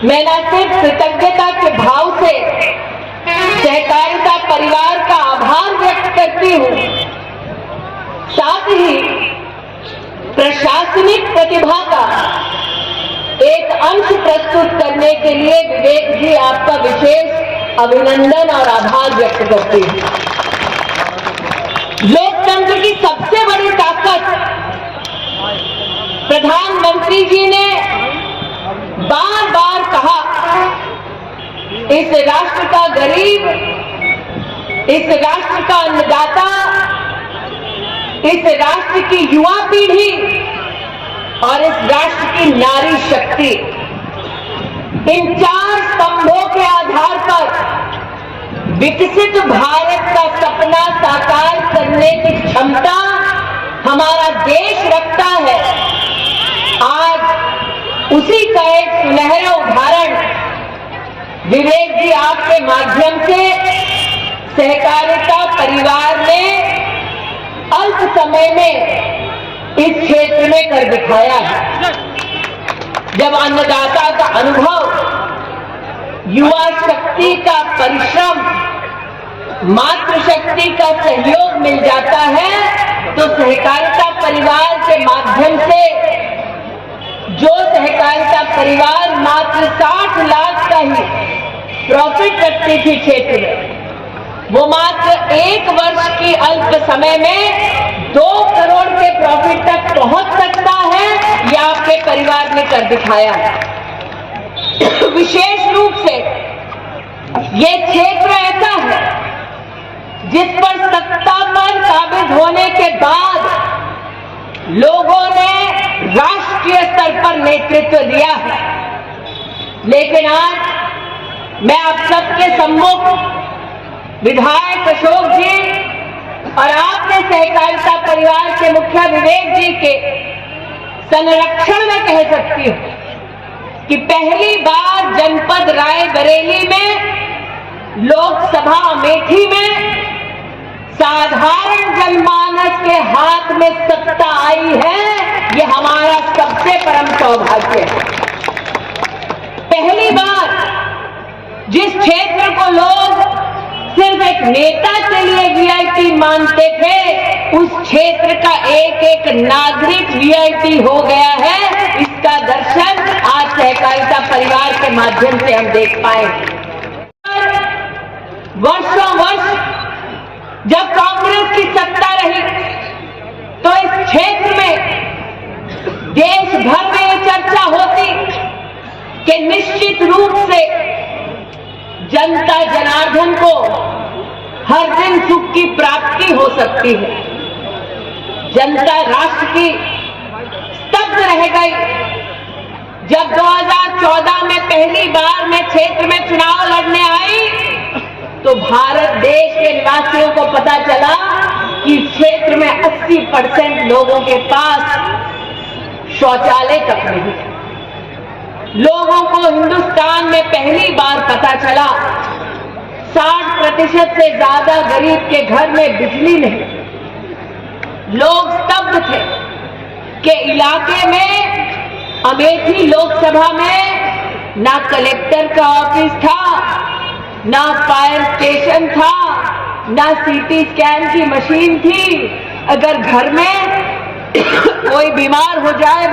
मैं न सिर्फ कृतज्ञता के भाव से सहकारिता परिवार का आभार व्यक्त करती हूं, साथ ही प्रशासनिक प्रतिभा का एक अंश प्रस्तुत करने के लिए विवेक जी आपका विशेष अभिनंदन और आभार व्यक्त करती हूं। लोकतंत्र की सबसे बड़ी ताकत प्रधानमंत्री जी ने बार बार कहा, इस राष्ट्र का गरीब, इस राष्ट्र का अन्नदाता, इस राष्ट्र की युवा पीढ़ी और इस राष्ट्र की नारी शक्ति, इन चार स्तंभों के आधार पर विकसित भारत का सपना साकार करने की क्षमता हमारा देश रखता है। आज उसी का एक सुनहरा उदाहरण विवेक जी आपके माध्यम से सहकारिता परिवार ने अल्प समय में इस क्षेत्र में कर दिखाया है। जब अन्नदाता का अनुभव, युवा शक्ति का परिश्रम, मातृशक्ति का सहयोग मिल जाता है तो सहकारिता परिवार के माध्यम से जो सहकारिता परिवार मात्र 60 लाख का ही प्रॉफिट रखती थी क्षेत्र में, वो मात्र 1 वर्ष की अल्प समय में 2 करोड़ के प्रॉफिट तक पहुंच सकता है। यह आपके परिवार ने कर दिखाया है। विशेष रूप से ये क्षेत्र ऐसा है जिस पर सत्ता पर काबिज होने के बाद लोगों ने राष्ट्रीय स्तर पर नेतृत्व दिया है, लेकिन आज मैं आप सबके सम्मुख विधायक अशोक जी और आपके सहकारिता परिवार के मुखिया विवेक जी के संरक्षण में कह सकती हूं कि पहली बार जनपद रायबरेली में, लोकसभा अमेठी में साधारण जनमानस के हाथ में सत्ता आई है। यह हमारा सबसे परम सौभाग्य है। पहली बार जिस क्षेत्र को लोग सिर्फ एक नेता के लिए वीआईपी मानते थे, उस क्षेत्र का एक एक नागरिक वीआईपी हो गया है। इसका दर्शन आज सहकारिता परिवार के माध्यम से हम देख पाए। वर्षों वर्ष जब कांग्रेस की सत्ता रही तो इस क्षेत्र में देश भर में ये चर्चा होती कि निश्चित रूप से जनता जनार्दन को हर दिन सुख की प्राप्ति हो सकती है। जनता राष्ट्र की स्तब्ध रह गई जब 2014 में पहली बार मैं क्षेत्र में चुनाव लड़ने आई तो भारत देश के निवासियों को पता चला कि क्षेत्र में 80% लोगों के पास शौचालय तक नहीं है। लोगों को हिंदुस्तान में पहली बार पता चला 60% से ज्यादा गरीब के घर में बिजली नहीं। लोग स्तब्ध थे कि इलाके में, अमेठी लोकसभा में ना कलेक्टर का ऑफिस था, ना फायर स्टेशन था, ना सीटी स्कैन की मशीन थी। अगर घर में कोई बीमार हो जाए